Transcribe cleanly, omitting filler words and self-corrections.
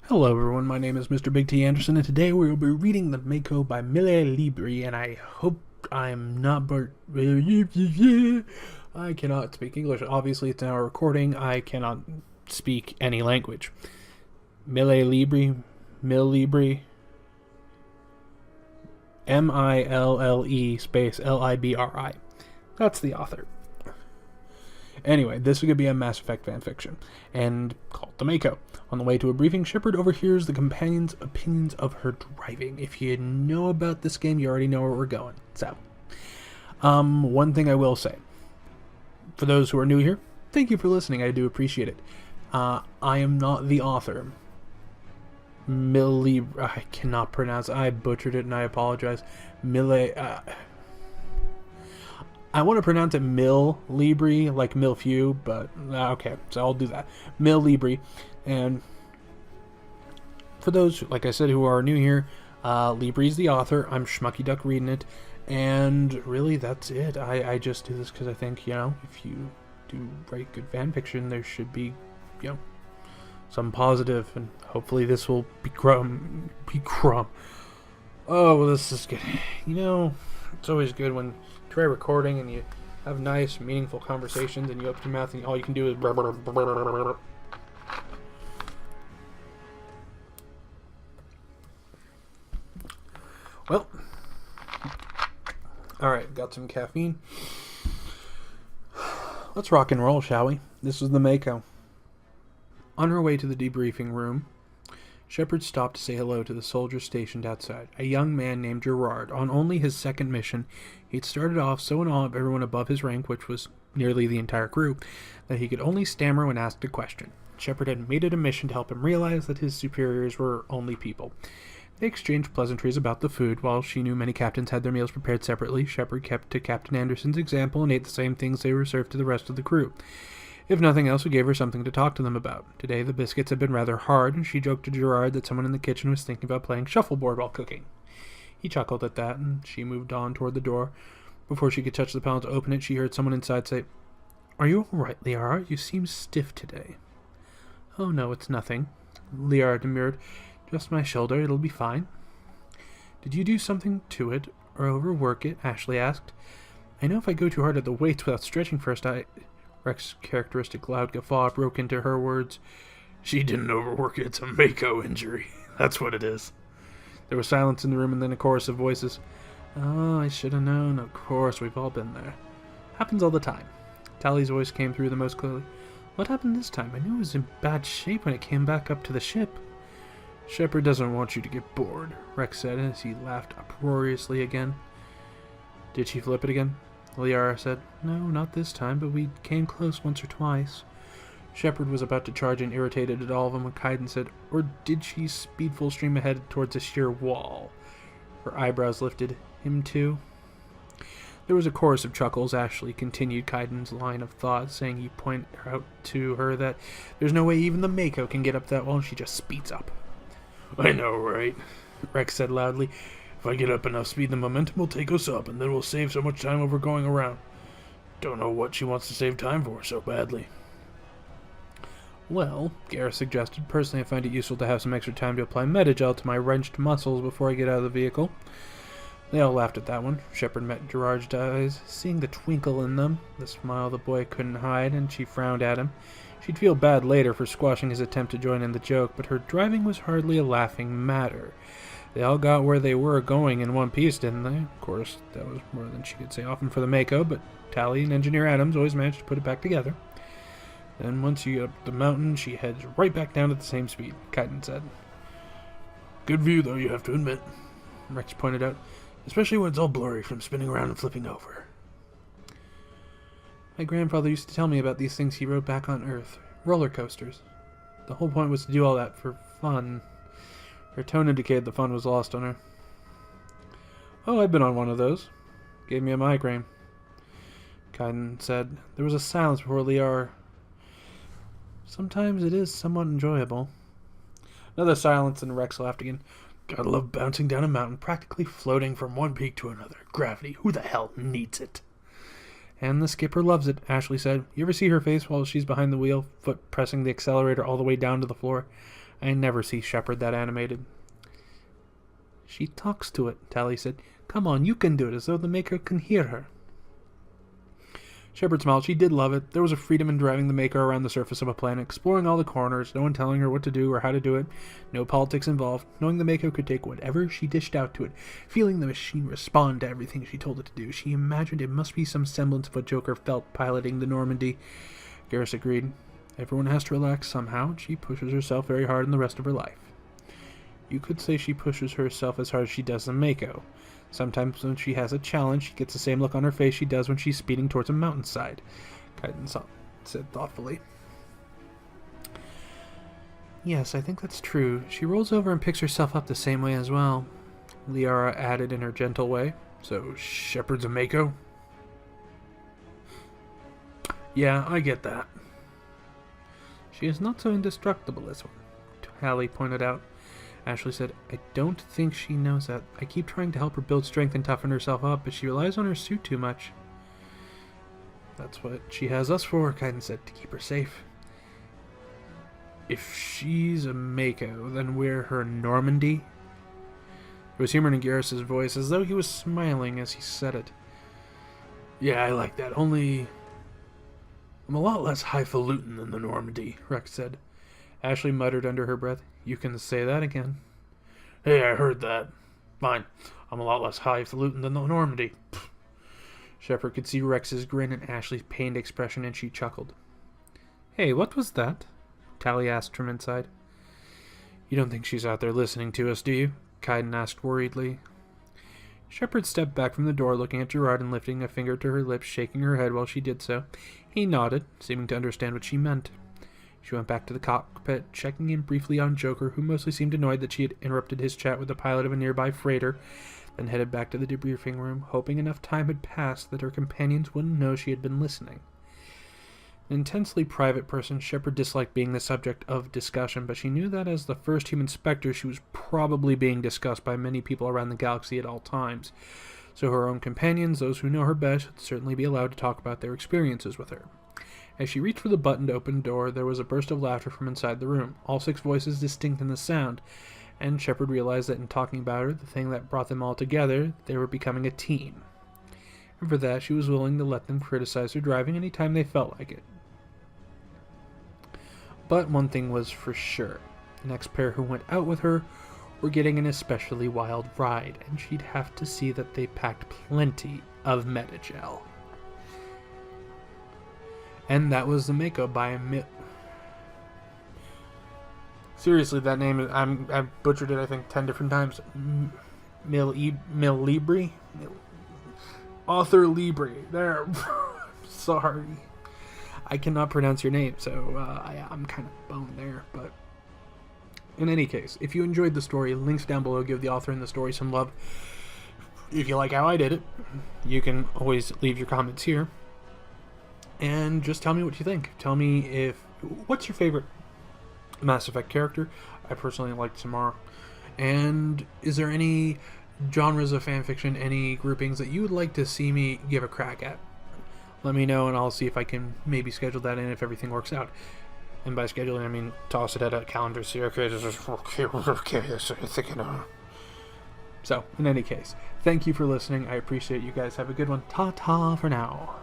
Hello everyone, my name is Mr. Big T Anderson, and today we will be reading The Mako by Mille Libri, and I hope I'm not I cannot speak English. Obviously, it's now a recording. I cannot speak any language. Mille Libri, Mille Libri, Mille space Libri. That's the author. Anyway, this is going to be a Mass Effect fanfiction, and called The Mako. On the way to a briefing, Shepard overhears the companion's opinions of her driving. If you know about this game, you already know where we're going. So, one thing I will say. For those who are new here, thank you for listening. I do appreciate it. I am not the author. I cannot pronounce it. I butchered it, and I apologize. I want to pronounce it Mille Libri, like Milfew, but okay, so I'll do that. Mille Libri. And for those, like I said, who are new here, Libri's the author. I'm Schmucky Duck reading it. And really, that's it. I just do this because I think, if you do write good fan fiction, there should be, some positive, and hopefully this will be crumb. Oh, well, this is good. It's always good when try recording and you have nice, meaningful conversations and you open your mouth and all you can do is well, alright, got some caffeine. Let's rock and roll, shall we? This is the Mako. On her way to the debriefing room, Shepard stopped to say hello to the soldiers stationed outside. A young man named Gerard. On only his second mission, he'd started off so in awe of everyone above his rank, which was nearly the entire crew, that he could only stammer when asked a question. Shepard had made it a mission to help him realize that his superiors were only people. They exchanged pleasantries about the food. While she knew many captains had their meals prepared separately, Shepard kept to Captain Anderson's example and ate the same things they were served to the rest of the crew. If nothing else, it gave her something to talk to them about. Today, the biscuits had been rather hard, and she joked to Gerard that someone in the kitchen was thinking about playing shuffleboard while cooking. He chuckled at that, and she moved on toward the door. Before she could touch the panel to open it, she heard someone inside say, "Are you all right, Liara? You seem stiff today." "Oh, no, it's nothing," Liara demurred. "Just my shoulder. It'll be fine." "Did you do something to it, or overwork it?" Ashley asked. "I know if I go too hard at the weights without stretching first, Rex's characteristic loud guffaw broke into her words. "She didn't overwork it. It's a Mako injury. That's what it is." There was silence in the room and then a chorus of voices. "Oh, I should have known. Of course, we've all been there. Happens all the time." Tally's voice came through the most clearly. "What happened this time? I knew it was in bad shape when it came back up to the ship." "Shepard doesn't want you to get bored," Rex said as he laughed uproariously again. "Did she flip it again?" Liara said. "No, not this time, but we came close once or twice." Shepard was about to charge in, irritated at all of them, when Kaiden said, "Or did she speed full stream ahead towards a sheer wall?" Her eyebrows lifted. "Him too?" There was a chorus of chuckles. Ashley continued Kaiden's line of thought, saying he pointed out to her that there's no way even the Mako can get up that wall, and she just speeds up. "I know, right?" Rex said loudly. "If I get up enough speed, the momentum will take us up, and then we'll save so much time over going around. Don't know what she wants to save time for so badly." "Well," Garrus suggested, "personally I find it useful to have some extra time to apply Metagel to my wrenched muscles before I get out of the vehicle." They all laughed at that one. Shepard met Gerard's eyes, seeing the twinkle in them, the smile the boy couldn't hide, and she frowned at him. She'd feel bad later for squashing his attempt to join in the joke, but her driving was hardly a laughing matter. They all got where they were going in one piece, didn't they? Of course, that was more than she could say often for the Mako, but Tally and Engineer Adams always managed to put it back together. Then once you get up the mountain, she heads right back down at the same speed, Kaiden said. "Good view, though, you have to admit," Rex pointed out, "especially when it's all blurry from spinning around and flipping over." "My grandfather used to tell me about these things he rode back on Earth. Roller coasters. The whole point was to do all that for fun." Her tone indicated the fun was lost on her. "Oh, I've been on one of those. Gave me a migraine," Kaiden said. There was a silence before Liara. "Sometimes it is somewhat enjoyable." Another silence, and Rex laughed again. "Gotta love bouncing down a mountain, practically floating from one peak to another. Gravity, who the hell needs it?" "And the skipper loves it," Ashley said. "You ever see her face while she's behind the wheel, foot pressing the accelerator all the way down to the floor? I never see Shepard that animated. She talks to it, Tally said. Come on, you can do it, as though the Mako can hear her. Shepard smiled. She did love it. There was a freedom in driving the Mako around the surface of a planet, exploring all the corners, no one telling her what to do or how to do it, no politics involved, knowing the Mako could take whatever she dished out to it, feeling the machine respond to everything she told it to do. She imagined it must be some semblance of what Joker felt piloting the Normandy. Garrus agreed. Everyone has to relax somehow, and she pushes herself very hard in the rest of her life. You could say she pushes herself as hard as she does the Mako. Sometimes when she has a challenge, she gets the same look on her face she does when she's speeding towards a mountainside, Kaiden said thoughtfully. Yes, I think that's true. She rolls over and picks herself up the same way as well, Liara added in her gentle way. So, Shepard's a Mako? Yeah, I get that. She is not so indestructible as one, Tally pointed out. Ashley said, I don't think she knows that. I keep trying to help her build strength and toughen herself up, but she relies on her suit too much. That's what she has us for, Kaiden said, to keep her safe. If she's a Mako, then we're her Normandy? There was humor in Garrus' voice, as though he was smiling as he said it. Yeah, I like that, only I'm a lot less highfalutin than the Normandy, Rex said. Ashley muttered under her breath, You can say that again. Hey, I heard that. Fine. I'm a lot less highfalutin than the Normandy. Pfft. Shepard could see Rex's grin and Ashley's pained expression, and she chuckled. Hey, what was that? Tally asked from inside. You don't think she's out there listening to us, do you? Kaiden asked worriedly. Shepard stepped back from the door, looking at Gerard and lifting a finger to her lips, shaking her head while she did so. He nodded, seeming to understand what she meant. She went back to the cockpit, checking in briefly on Joker, who mostly seemed annoyed that she had interrupted his chat with the pilot of a nearby freighter, then headed back to the debriefing room, hoping enough time had passed that her companions wouldn't know she had been listening. An intensely private person, Shepard disliked being the subject of discussion, but she knew that as the first human Spectre, she was probably being discussed by many people around the galaxy at all times. So her own companions, those who know her best, would certainly be allowed to talk about their experiences with her. As she reached for the button to open the door, there was a burst of laughter from inside the room, all 6 voices distinct in the sound, and Shepard realized that in talking about her, the thing that brought them all together, they were becoming a team. And for that, she was willing to let them criticize her driving any time they felt like it. But one thing was for sure. The next pair who went out with her were getting an especially wild ride, and she'd have to see that they packed plenty of Metagel. And that was the Mako by Seriously, that name, I've butchered it, I think, 10 different times. Libri? Author Libri. There. Sorry. I cannot pronounce your name, so I'm kind of boned there. But in any case, if you enjoyed the story, links down below give the author and the story some love. If you like how I did it, you can always leave your comments here. And just tell me what you think. Tell me what's your favorite Mass Effect character? I personally like Samara. And is there any genres of fanfiction, any groupings that you would like to see me give a crack at? Let me know and I'll see if I can maybe schedule that in if everything works out. And by scheduling, I mean toss it at a calendar, see, okay, this is okay, that's what I'm thinking of. So, in any case, thank you for listening. I appreciate you guys. Have a good one. Ta-ta for now.